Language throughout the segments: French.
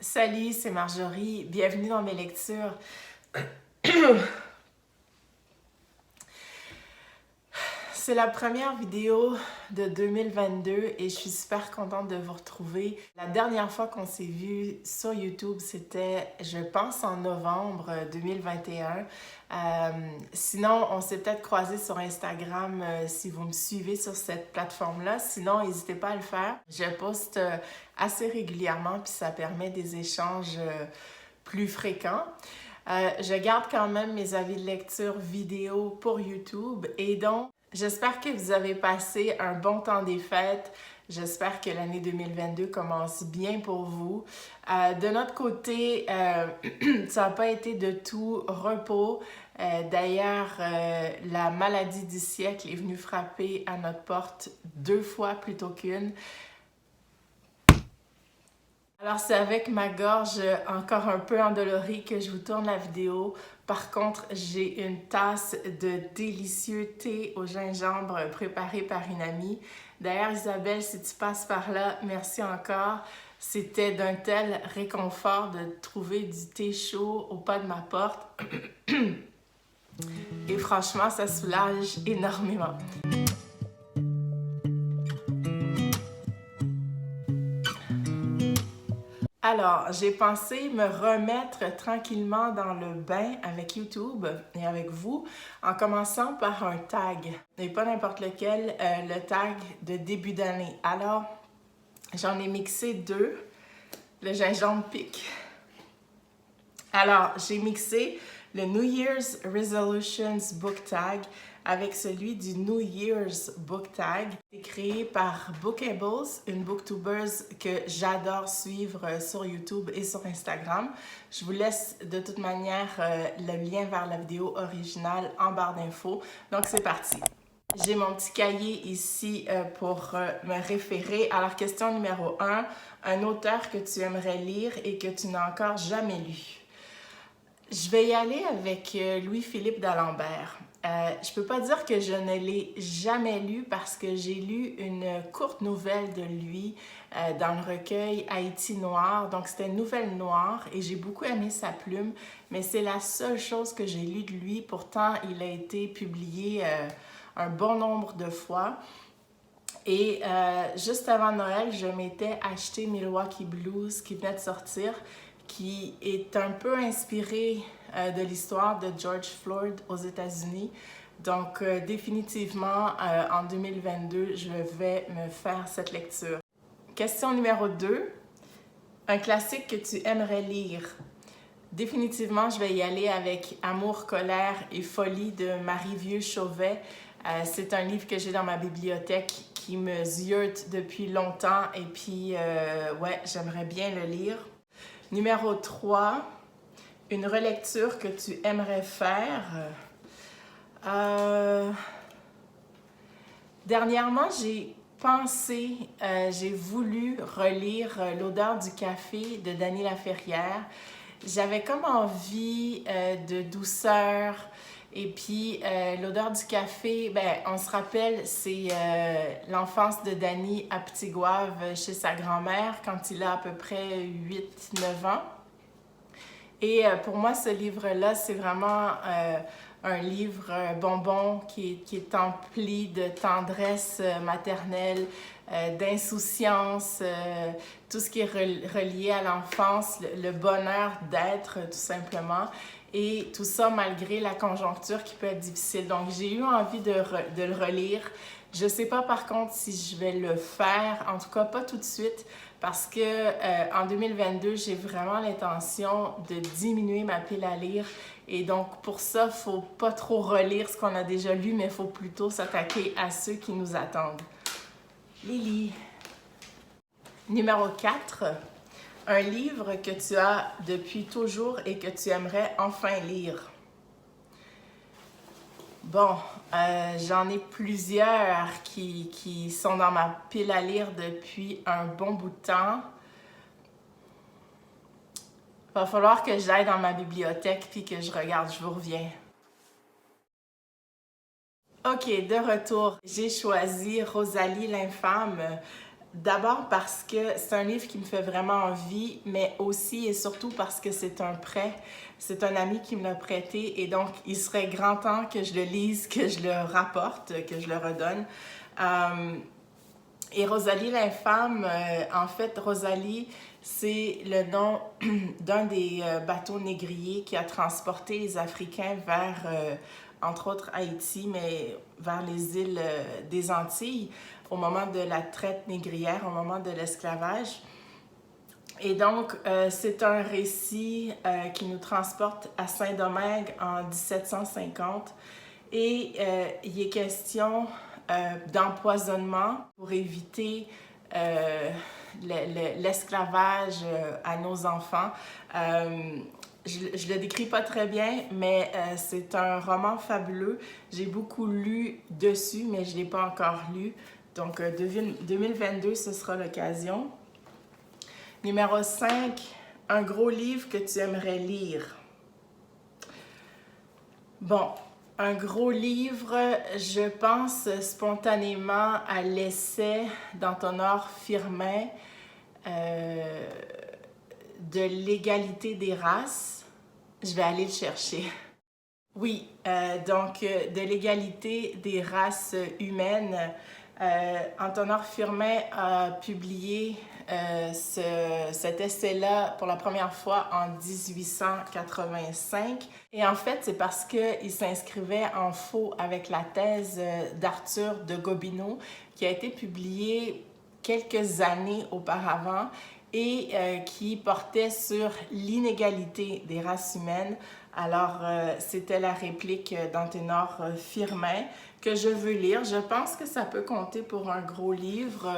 Salut, c'est Marjorie. Bienvenue dans mes lectures. C'est la première vidéo de 2022 et je suis super contente de vous retrouver. La dernière fois qu'on s'est vu sur YouTube, c'était, je pense, en novembre 2021. Sinon, on s'est peut-être croisé sur Instagram si vous me suivez sur cette plateforme-là. Sinon, n'hésitez pas à le faire. Je poste assez régulièrement puis ça permet des échanges plus fréquents. Je garde quand même mes avis de lecture vidéo pour YouTube et donc j'espère que vous avez passé un bon temps des fêtes. J'espère que l'année 2022 commence bien pour vous. De notre côté, ça n'a pas été de tout repos. D'ailleurs, la maladie du siècle est venue frapper à notre porte 2 fois plutôt qu'une. Alors c'est avec ma gorge encore un peu endolorie que je vous tourne la vidéo. Par contre, j'ai une tasse de délicieux thé au gingembre préparé par une amie. D'ailleurs, Isabelle, si tu passes par là, merci encore. C'était d'un tel réconfort de trouver du thé chaud au pas de ma porte. Et franchement, ça soulage énormément. Alors, j'ai pensé me remettre tranquillement dans le bain avec YouTube et avec vous en commençant par un tag, et pas n'importe lequel, le tag de début d'année. Alors, j'en ai mixé 2, le gingembre pique. Alors, j'ai mixé le New Year's Resolutions Book Tag avec celui du New Year's Book Tag. C'est créé par Bookables, une booktubeuse que j'adore suivre sur YouTube et sur Instagram. Je vous laisse de toute manière le lien vers la vidéo originale en barre d'infos. Donc c'est parti. J'ai mon petit cahier ici pour me référer. Alors question numéro 1, un auteur que tu aimerais lire et que tu n'as encore jamais lu. Je vais y aller avec Louis-Philippe d'Alembert. Je peux pas dire que je ne l'ai jamais lu parce que j'ai lu une courte nouvelle de lui dans le recueil Haïti Noir. Donc c'était une nouvelle noire et j'ai beaucoup aimé sa plume, mais c'est la seule chose que j'ai lue de lui. Pourtant, il a été publié un bon nombre de fois. Et juste avant Noël, je m'étais acheté Milwaukee Blues qui venait de sortir, qui est un peu inspiré de l'histoire de George Floyd aux États-Unis. Donc, définitivement, en 2022, je vais me faire cette lecture. Question numéro 2. Un classique que tu aimerais lire. Définitivement, je vais y aller avec Amour, colère et folie de Marie Vieux-Chauvet. C'est un livre que j'ai dans ma bibliothèque qui me ziote depuis longtemps et puis, ouais, j'aimerais bien le lire. Numéro 3, une relecture que tu aimerais faire. Dernièrement, j'ai voulu relire L'odeur du café de Dany Laferrière. J'avais comme envie de douceur. Et puis, l'odeur du café, ben, on se rappelle, c'est l'enfance de Dany à Petit-Gouave chez sa grand-mère quand il a à peu près 8-9 ans. Et pour moi, ce livre-là, c'est vraiment un livre bonbon qui est empli de tendresse maternelle, d'insouciance, tout ce qui est relié à l'enfance, le bonheur d'être tout simplement. Et tout ça malgré la conjoncture qui peut être difficile. Donc, j'ai eu envie de le relire. Je ne sais pas par contre si je vais le faire, en tout cas pas tout de suite, parce que en 2022, j'ai vraiment l'intention de diminuer ma pile à lire. Et donc, pour ça, il ne faut pas trop relire ce qu'on a déjà lu, mais il faut plutôt s'attaquer à ceux qui nous attendent. Lily. Numéro 4. Un livre que tu as depuis toujours et que tu aimerais enfin lire. Bon, j'en ai plusieurs qui sont dans ma pile à lire depuis un bon bout de temps. Il va falloir que j'aille dans ma bibliothèque puis que je regarde, je vous reviens. Ok, de retour, j'ai choisi Rosalie l'infâme D'abord parce que c'est un livre qui me fait vraiment envie, mais aussi et surtout parce que c'est un prêt. C'est un ami qui me l'a prêté et donc il serait grand temps que je le lise, que je le rapporte, que je le redonne. Et Rosalie l'Infâme, en fait, Rosalie, c'est le nom d'un des bateaux négriers qui a transporté les Africains vers, entre autres, Haïti, mais vers les îles des Antilles au moment de la traite négrière, au moment de l'esclavage. Et donc, c'est un récit qui nous transporte à Saint-Domingue en 1750 et il est question d'empoisonnement pour éviter l'esclavage à nos enfants. Je le décris pas très bien, mais c'est un roman fabuleux. J'ai beaucoup lu dessus, mais je l'ai pas encore lu. Donc, 2022, ce sera l'occasion. Numéro 5, un gros livre que tu aimerais lire. Bon, un gros livre, je pense spontanément à l'essai d'Antonor Firmin de l'égalité des races. Je vais aller le chercher. Oui, donc de l'égalité des races humaines. Antonor Firmin a publié cet essai-là pour la première fois en 1885. Et en fait, c'est parce qu'il s'inscrivait en faux avec la thèse d'Arthur de Gobineau, qui a été publiée quelques années auparavant et qui portait sur l'inégalité des races humaines. Alors, c'était la réplique d'Antonor Firmin que je veux lire. Je pense que ça peut compter pour un gros livre,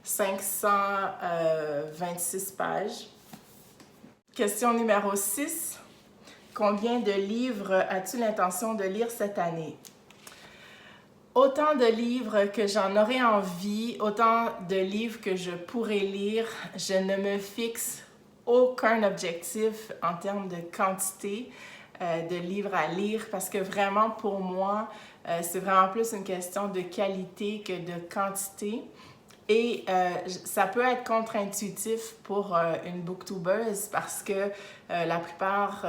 526 pages. Question numéro 6. Combien de livres as-tu l'intention de lire cette année? Autant de livres que j'en aurais envie, autant de livres que je pourrais lire. Je ne me fixe aucun objectif en termes de quantité de livres à lire parce que vraiment pour moi, c'est vraiment plus une question de qualité que de quantité. Et ça peut être contre-intuitif pour une booktubeuse parce que la plupart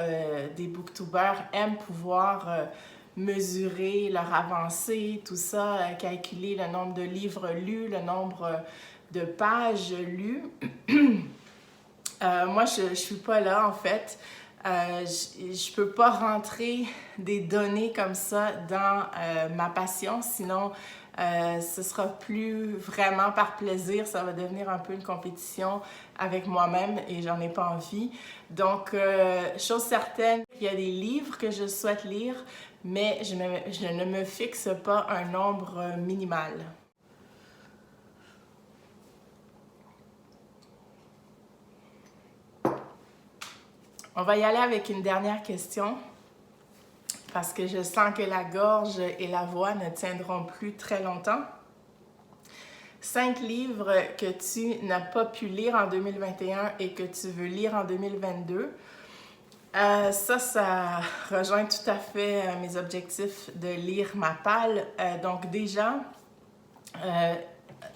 des booktubers aiment pouvoir mesurer leur avancée, tout ça, calculer le nombre de livres lus, le nombre de pages lues. Moi, je ne suis pas là, en fait. Je ne peux pas rentrer des données comme ça dans ma passion, sinon ce sera plus vraiment par plaisir, ça va devenir un peu une compétition avec moi-même et j'en ai pas envie. Donc, chose certaine, il y a des livres que je souhaite lire, mais je ne me fixe pas un nombre minimal. On va y aller avec une dernière question parce que je sens que la gorge et la voix ne tiendront plus très longtemps. 5 livres que tu n'as pas pu lire en 2021 et que tu veux lire en 2022. Ça rejoint tout à fait mes objectifs de lire ma palle. Donc déjà,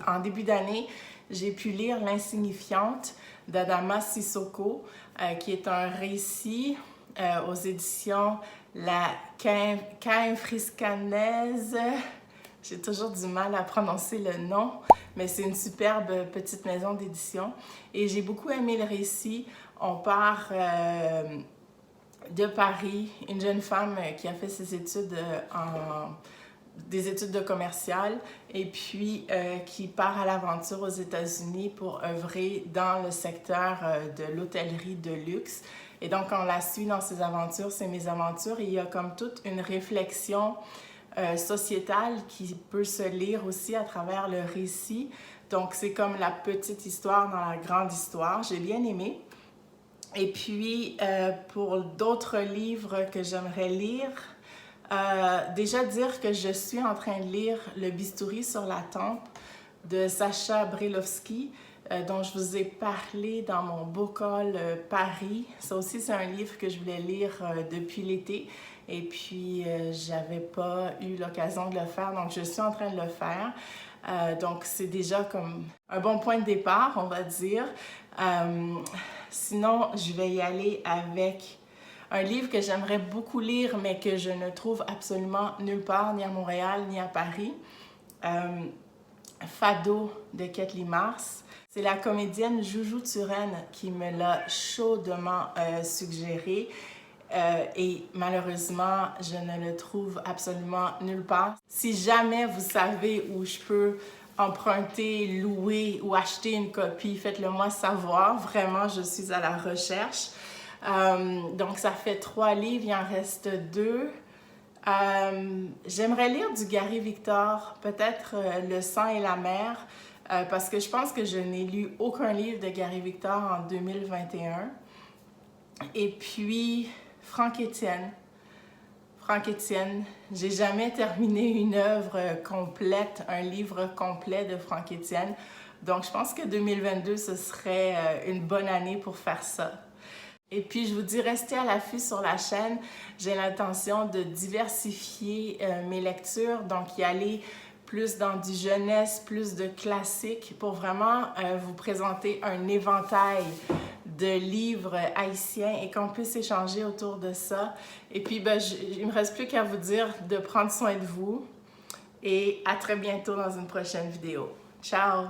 en début d'année, j'ai pu lire L'Insignifiante d'Adama Sissoko, qui est un récit aux éditions La Cainfriscanaise. J'ai toujours du mal à prononcer le nom, mais c'est une superbe petite maison d'édition. Et j'ai beaucoup aimé le récit. On part de Paris, une jeune femme qui a fait ses études des études de commercial et puis qui part à l'aventure aux États-Unis pour œuvrer dans le secteur de l'hôtellerie de luxe. Et donc, on la suit dans ses aventures, c'est mes aventures. Et il y a comme toute une réflexion sociétale qui peut se lire aussi à travers le récit. Donc, c'est comme la petite histoire dans la grande histoire. J'ai bien aimé. Et puis, pour d'autres livres que j'aimerais lire, déjà dire que je suis en train de lire Le bistouri sur la tempe de Sacha Brailovsky, dont je vous ai parlé dans mon book haul Paris. Ça aussi, c'est un livre que je voulais lire depuis l'été et puis j'avais pas eu l'occasion de le faire, donc je suis en train de le faire. Donc, c'est déjà comme un bon point de départ, on va dire. Sinon, je vais y aller avec un livre que j'aimerais beaucoup lire, mais que je ne trouve absolument nulle part, ni à Montréal, ni à Paris. Fado de Kathleen Mars. C'est la comédienne Joujou Turenne qui me l'a chaudement suggéré. Et malheureusement, je ne le trouve absolument nulle part. Si jamais vous savez où je peux emprunter, louer ou acheter une copie, faites-le moi savoir. Vraiment, je suis à la recherche. Donc, ça fait 3 livres, il en reste 2. J'aimerais lire du Gary Victor, peut-être Le sang et la mer, parce que je pense que je n'ai lu aucun livre de Gary Victor en 2021. Et puis, Franck Étienne. Franck Étienne, j'ai jamais terminé une œuvre complète, un livre complet de Franck Étienne. Donc, je pense que 2022, ce serait une bonne année pour faire ça. Et puis, je vous dis, restez à l'affût sur la chaîne. J'ai l'intention de diversifier mes lectures, donc y aller plus dans du jeunesse, plus de classiques, pour vraiment vous présenter un éventail de livres haïtiens et qu'on puisse échanger autour de ça. Et puis, il ne me reste plus qu'à vous dire de prendre soin de vous et à très bientôt dans une prochaine vidéo. Ciao!